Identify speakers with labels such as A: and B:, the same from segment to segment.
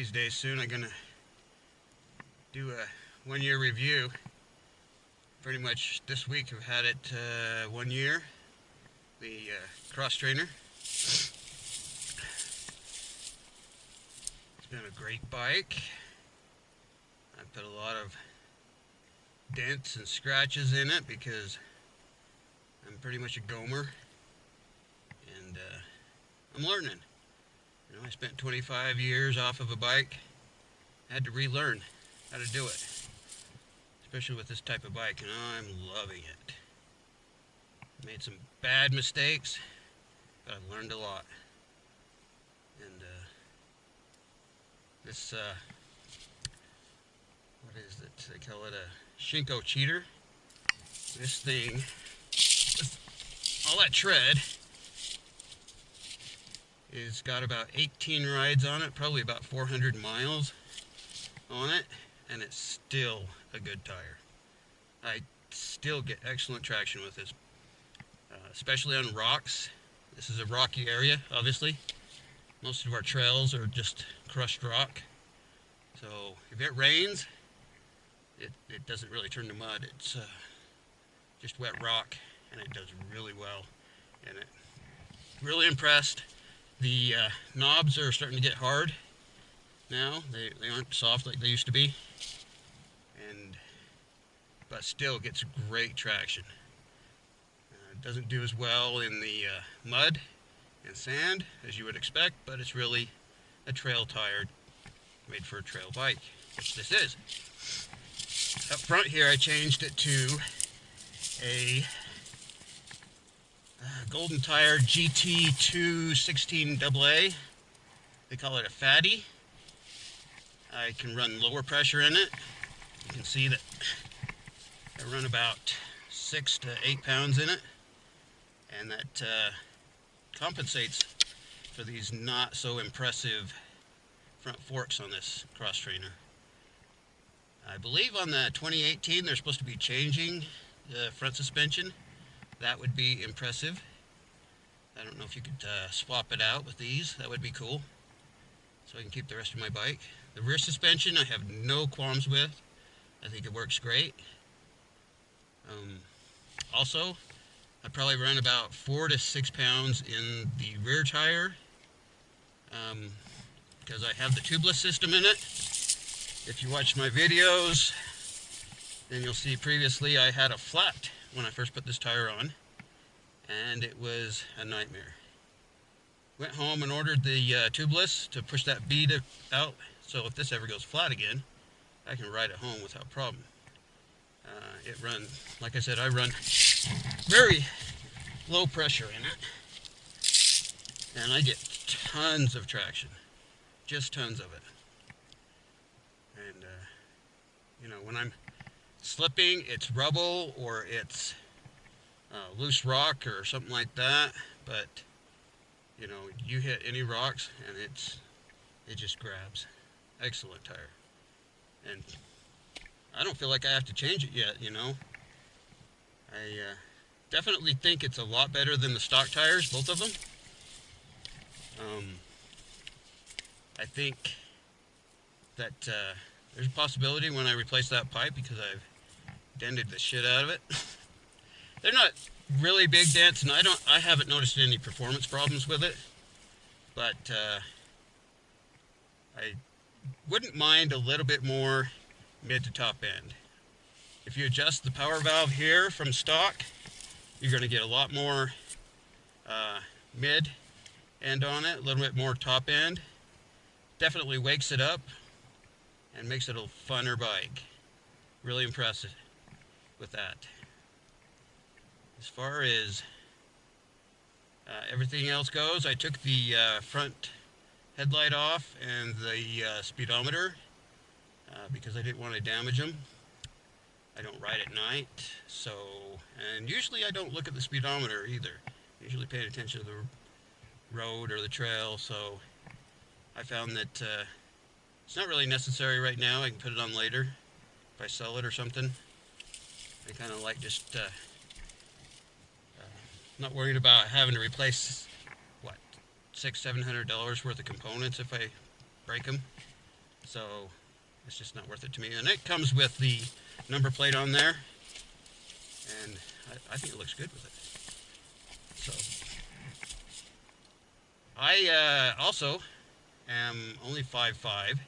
A: these days soon I'm gonna do a 1-year review. Pretty much this week I've had it 1 year. The Xtrainer. It's been a great bike. I put a lot of dents and scratches in it because I'm pretty much a gomer, and I'm learning. You know, I spent 25 years off of a bike. I had to relearn how to do it, especially with this type of bike, and I'm loving it. Made some bad mistakes, but I've learned a lot. And this, what is it? They call it a Shinko cheater. This thing, all that tread, is got about 18 rides on it, probably about 400 miles on it, and it's still a good tire. I still get excellent traction with this, especially on rocks. This is a rocky area, obviously. Most of our trails are just crushed rock. So if it rains, it doesn't really turn to mud. It's just wet rock, and it does really well. And it really impressed. The knobs are starting to get hard now. They aren't soft like they used to be, but still gets great traction. It doesn't do as well in the mud and sand as you would expect, but it's really a trail tire made for a trail bike, which this is. Up front here I changed it to a Golden Tire GT216AA. They call it a fatty. I can run lower pressure in it. You can see that I run about 6 to 8 pounds in it, and that compensates for these not so impressive front forks on this Xtrainer. I believe on the 2018 they're supposed to be changing the front suspension. That would be impressive. I don't know if you could swap it out with these. That would be cool, so I can keep the rest of my bike. The rear suspension I have no qualms with. I think it works great. Also, I probably run about 4 to 6 pounds in the rear tire because I have the tubeless system in it. If you watch my videos, then you'll see previously I had a flat when I first put this tire on, and it was a nightmare. Went home and ordered the tubeless to push that bead out, so if this ever goes flat again, I can ride it home without problem. It runs, like I said, I run very low pressure in it, and I get tons of traction, just tons of it. And you know, when I'm slipping, it's rubble or it's loose rock or something like that, but you know, you hit any rocks and it just grabs. Excellent tire. And I don't feel like I have to change it yet, you know. I definitely think it's a lot better than the stock tires, both of them. I think that there's a possibility when I replace that pipe, because I've dented the shit out of it. They're not really big dents, and I haven't noticed any performance problems with it, but I wouldn't mind a little bit more mid to top end. If you adjust the power valve here from stock, you're going to get a lot more mid end on it, a little bit more top end. Definitely wakes it up and makes it a funner bike. Really impressive with that. As far as everything else goes, I took the front headlight off and the speedometer because I didn't want to damage them. I don't ride at night, so, and usually I don't look at the speedometer either. Usually paying attention to the road or the trail, so I found that it's not really necessary right now. I can put it on later if I sell it or something. I kind of like just not worried about having to replace, what, $600–700 worth of components if I break them. So it's just not worth it to me. And it comes with the number plate on there, and I think it looks good with it. So I also am only 5'5",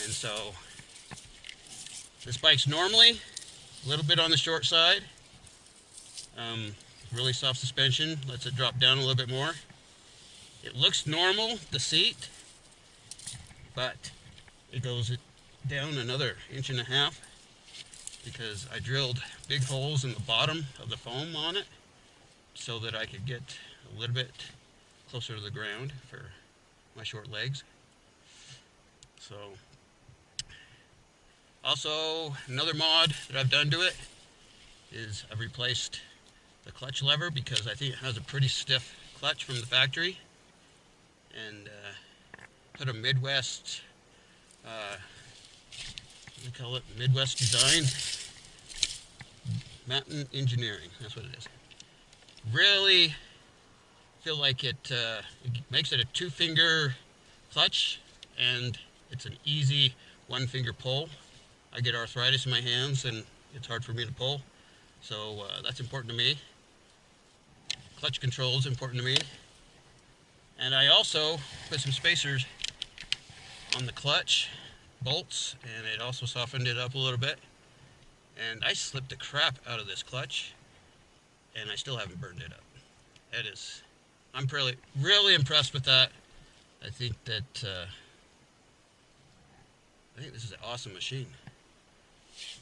A: and so this bike's normally a little bit on the short side. Really soft suspension, lets it drop down a little bit more. It looks normal, the seat, but it goes down another 1.5 inches because I drilled big holes in the bottom of the foam on it so that I could get a little bit closer to the ground for my short legs. So, also another mod that I've done to it is I've replaced the clutch lever because I think it has a pretty stiff clutch from the factory, and put a Midwest, what do you call it, Midwest Design Mountain Engineering, that's what it is. Really feel like it makes it a 2-finger clutch, and it's an easy 1-finger pull. I get arthritis in my hands and it's hard for me to pull, so that's important to me. Clutch control is important to me. And I also put some spacers on the clutch bolts, and it also softened it up a little bit. And I slipped the crap out of this clutch, and I still haven't burned it up. It is, I'm really impressed with that. I think that this is an awesome machine.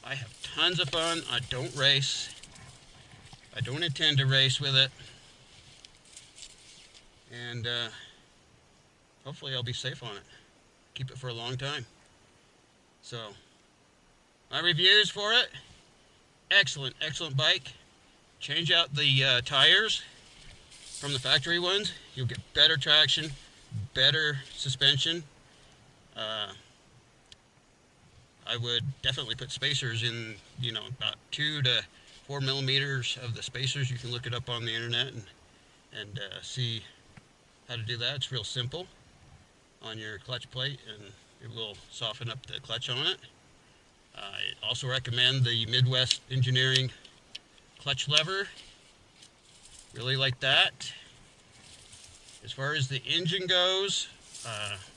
A: I have tons of fun. I don't race. I don't intend to race with it. And hopefully I'll be safe on it. Keep it for a long time. So, my reviews for it, excellent bike. Change out the tires from the factory ones. You'll get better traction, better suspension. I would definitely put spacers in, about 2 to 4 millimeters of the spacers. You can look it up on the internet and see how to do that. It's real simple on your clutch plate, and it will soften up the clutch on it. I also recommend the Midwest Engineering clutch lever. Really like that. As far as the engine goes,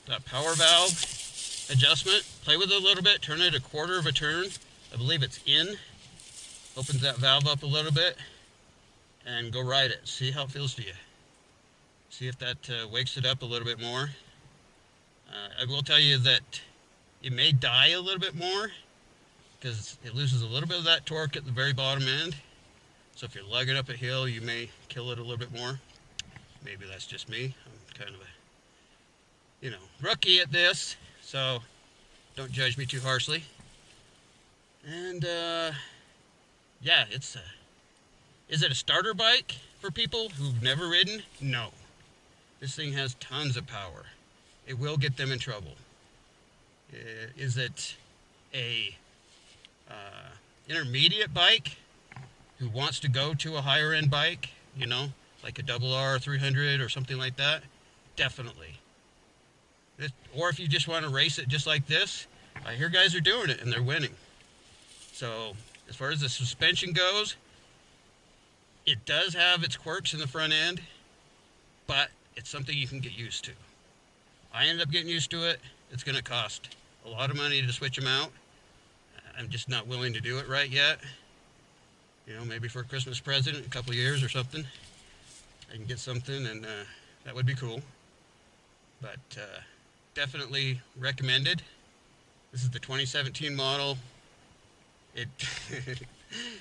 A: that power valve adjustment, play with it a little bit, turn it 1/4 of a turn. I believe it's in. Opens that valve up a little bit, and go ride it. See how it feels to you. See if that wakes it up a little bit more. I will tell you that it may die a little bit more because it loses a little bit of that torque at the very bottom end. So if you're lugging up a hill, you may kill it a little bit more. Maybe that's just me. I'm kind of a, rookie at this, so don't judge me too harshly. And yeah, is it a starter bike for people who've never ridden? No. This thing has tons of power. It will get them in trouble. Is it a intermediate bike who wants to go to a higher end bike, like a RR 300 or something like that? Definitely. Or if you just want to race it just like this, I hear guys are doing it and they're winning. So as far as the suspension goes, it does have its quirks in the front end, but it's something you can get used to. I ended up getting used to it. It's going to cost a lot of money to switch them out. I'm just not willing to do it right yet. Maybe for a Christmas present in a couple of years or something. I can get something, and that would be cool. But definitely recommended. This is the 2017 model. It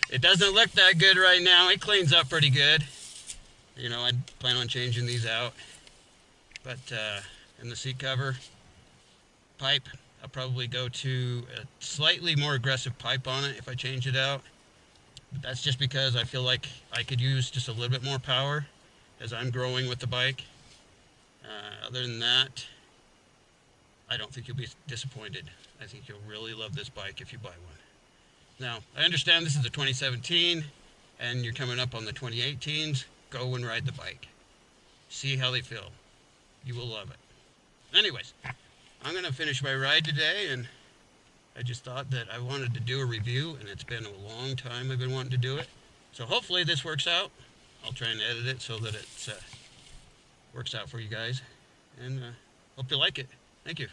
A: it doesn't look that good right now. It cleans up pretty good. I plan on changing these out. But in the seat cover pipe, I'll probably go to a slightly more aggressive pipe on it if I change it out. But that's just because I feel like I could use just a little bit more power as I'm growing with the bike. Other than that, I don't think you'll be disappointed. I think you'll really love this bike if you buy one. Now, I understand this is a 2017 and you're coming up on the 2018s. Go and ride the bike. See how they feel. You will love it. Anyways, I'm going to finish my ride today, and I just thought that I wanted to do a review, and it's been a long time I've been wanting to do it. So hopefully this works out. I'll try and edit it so that it works out for you guys, and hope you like it. Thank you.